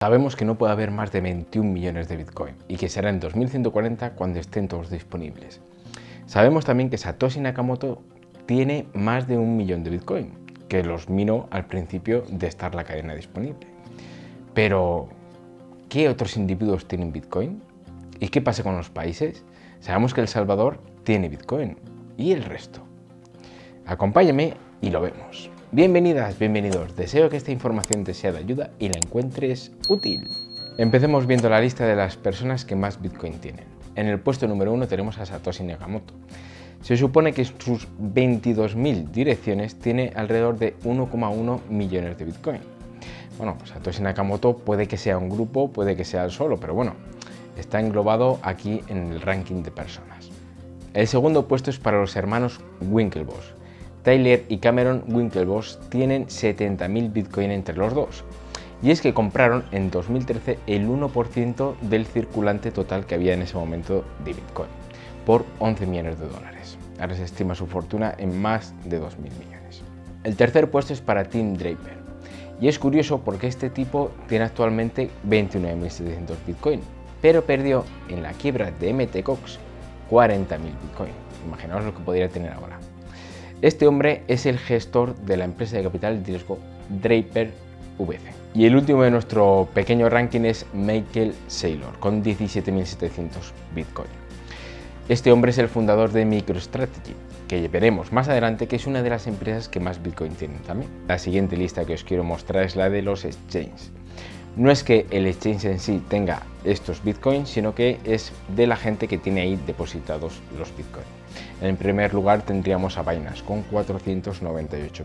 Sabemos que no puede haber más de 21 millones de Bitcoin y que será en 2140 cuando estén todos disponibles. Sabemos también que Satoshi Nakamoto tiene más de 1 millón de Bitcoin, que los minó al principio de estar la cadena disponible. Pero, ¿qué otros individuos tienen Bitcoin? ¿Y qué pasa con los países? Sabemos que El Salvador tiene Bitcoin. ¿Y el resto? Acompáñame y lo vemos. Bienvenidas, bienvenidos. Deseo que esta información te sea de ayuda y la encuentres útil. Empecemos viendo la lista de las personas que más Bitcoin tienen. En el puesto número 1 tenemos a Satoshi Nakamoto. Se supone que en sus 22.000 direcciones tiene alrededor de 1,1 millones de Bitcoin. Bueno, Satoshi Nakamoto puede que sea un grupo, puede que sea el solo, pero bueno, está englobado aquí en el ranking de personas. El segundo puesto es para los hermanos Winklevoss. Tyler y Cameron Winklevoss tienen 70.000 Bitcoin entre los dos. Y es que compraron en 2013 el 1% del circulante total que había en ese momento de Bitcoin, por 11 millones de dólares. Ahora se estima su fortuna en más de 2.000 millones. El tercer puesto es para Tim Draper. Y es curioso porque este tipo tiene actualmente 29.700 Bitcoin, pero perdió en la quiebra de Mt. Gox 40.000 Bitcoin. Imaginaos lo que podría tener ahora. Este hombre es el gestor de la empresa de capital de riesgo Draper VC. Y el último de nuestro pequeño ranking es Michael Saylor, con 17.700 Bitcoin. Este hombre es el fundador de MicroStrategy, que veremos más adelante que es una de las empresas que más Bitcoin tienen también. La siguiente lista que os quiero mostrar es la de los exchanges. No es que el exchange en sí tenga estos Bitcoins, sino que es de la gente que tiene ahí depositados los Bitcoin. En primer lugar tendríamos a Binance con 498.000.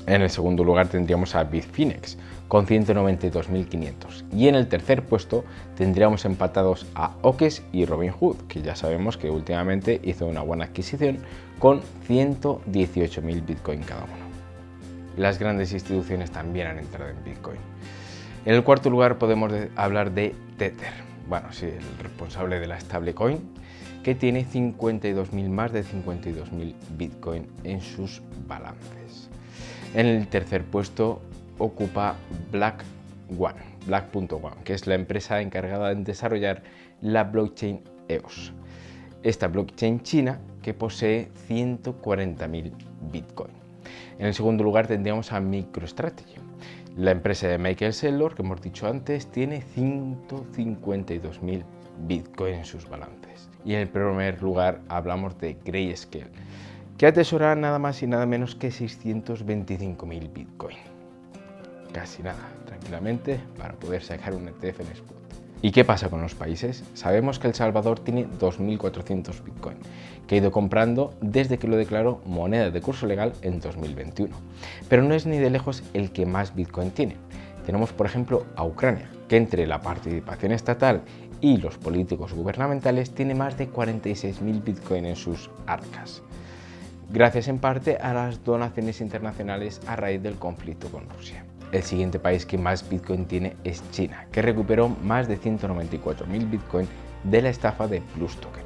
En el segundo lugar tendríamos a Bitfinex con 192.500. Y en el tercer puesto tendríamos empatados a OKEx y Robinhood, que ya sabemos que últimamente hizo una buena adquisición con 118.000 Bitcoin cada uno. Las grandes instituciones también han entrado en Bitcoin. En el cuarto lugar podemos hablar de Tether, bueno, sí, el responsable de la stablecoin, que tiene más de 52.000 Bitcoin en sus balances. En el tercer puesto ocupa Black.one, que es la empresa encargada de desarrollar la blockchain EOS. Esta blockchain china que posee 140.000 Bitcoin. En el segundo lugar tendríamos a MicroStrategy. La empresa de Michael Saylor, que hemos dicho antes, tiene 152.000 Bitcoin en sus balances. Y en el primer lugar hablamos de Grayscale, que atesora nada más y nada menos que 625.000 Bitcoin. Casi nada, tranquilamente, para poder sacar un ETF en spot. ¿Y qué pasa con los países? Sabemos que El Salvador tiene 2.400 Bitcoin, que ha ido comprando desde que lo declaró moneda de curso legal en 2021. Pero no es ni de lejos el que más Bitcoin tiene. Tenemos, por ejemplo, a Ucrania, que entre la participación estatal y los políticos gubernamentales tiene más de 46.000 Bitcoin en sus arcas, gracias en parte a las donaciones internacionales a raíz del conflicto con Rusia. El siguiente país que más Bitcoin tiene es China, que recuperó más de 194.000 Bitcoin de la estafa de Plus Token.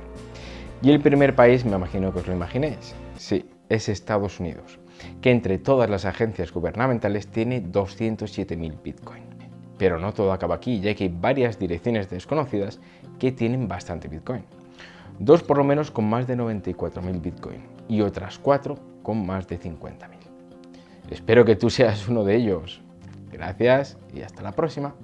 Y el primer país, me imagino que os lo imaginéis, sí, es Estados Unidos, que entre todas las agencias gubernamentales tiene 207.000 Bitcoin. Pero no todo acaba aquí, ya que hay varias direcciones desconocidas que tienen bastante Bitcoin. Dos por lo menos con más de 94.000 Bitcoin y otras 4 con más de 50.000. Espero que tú seas uno de ellos. Gracias y hasta la próxima.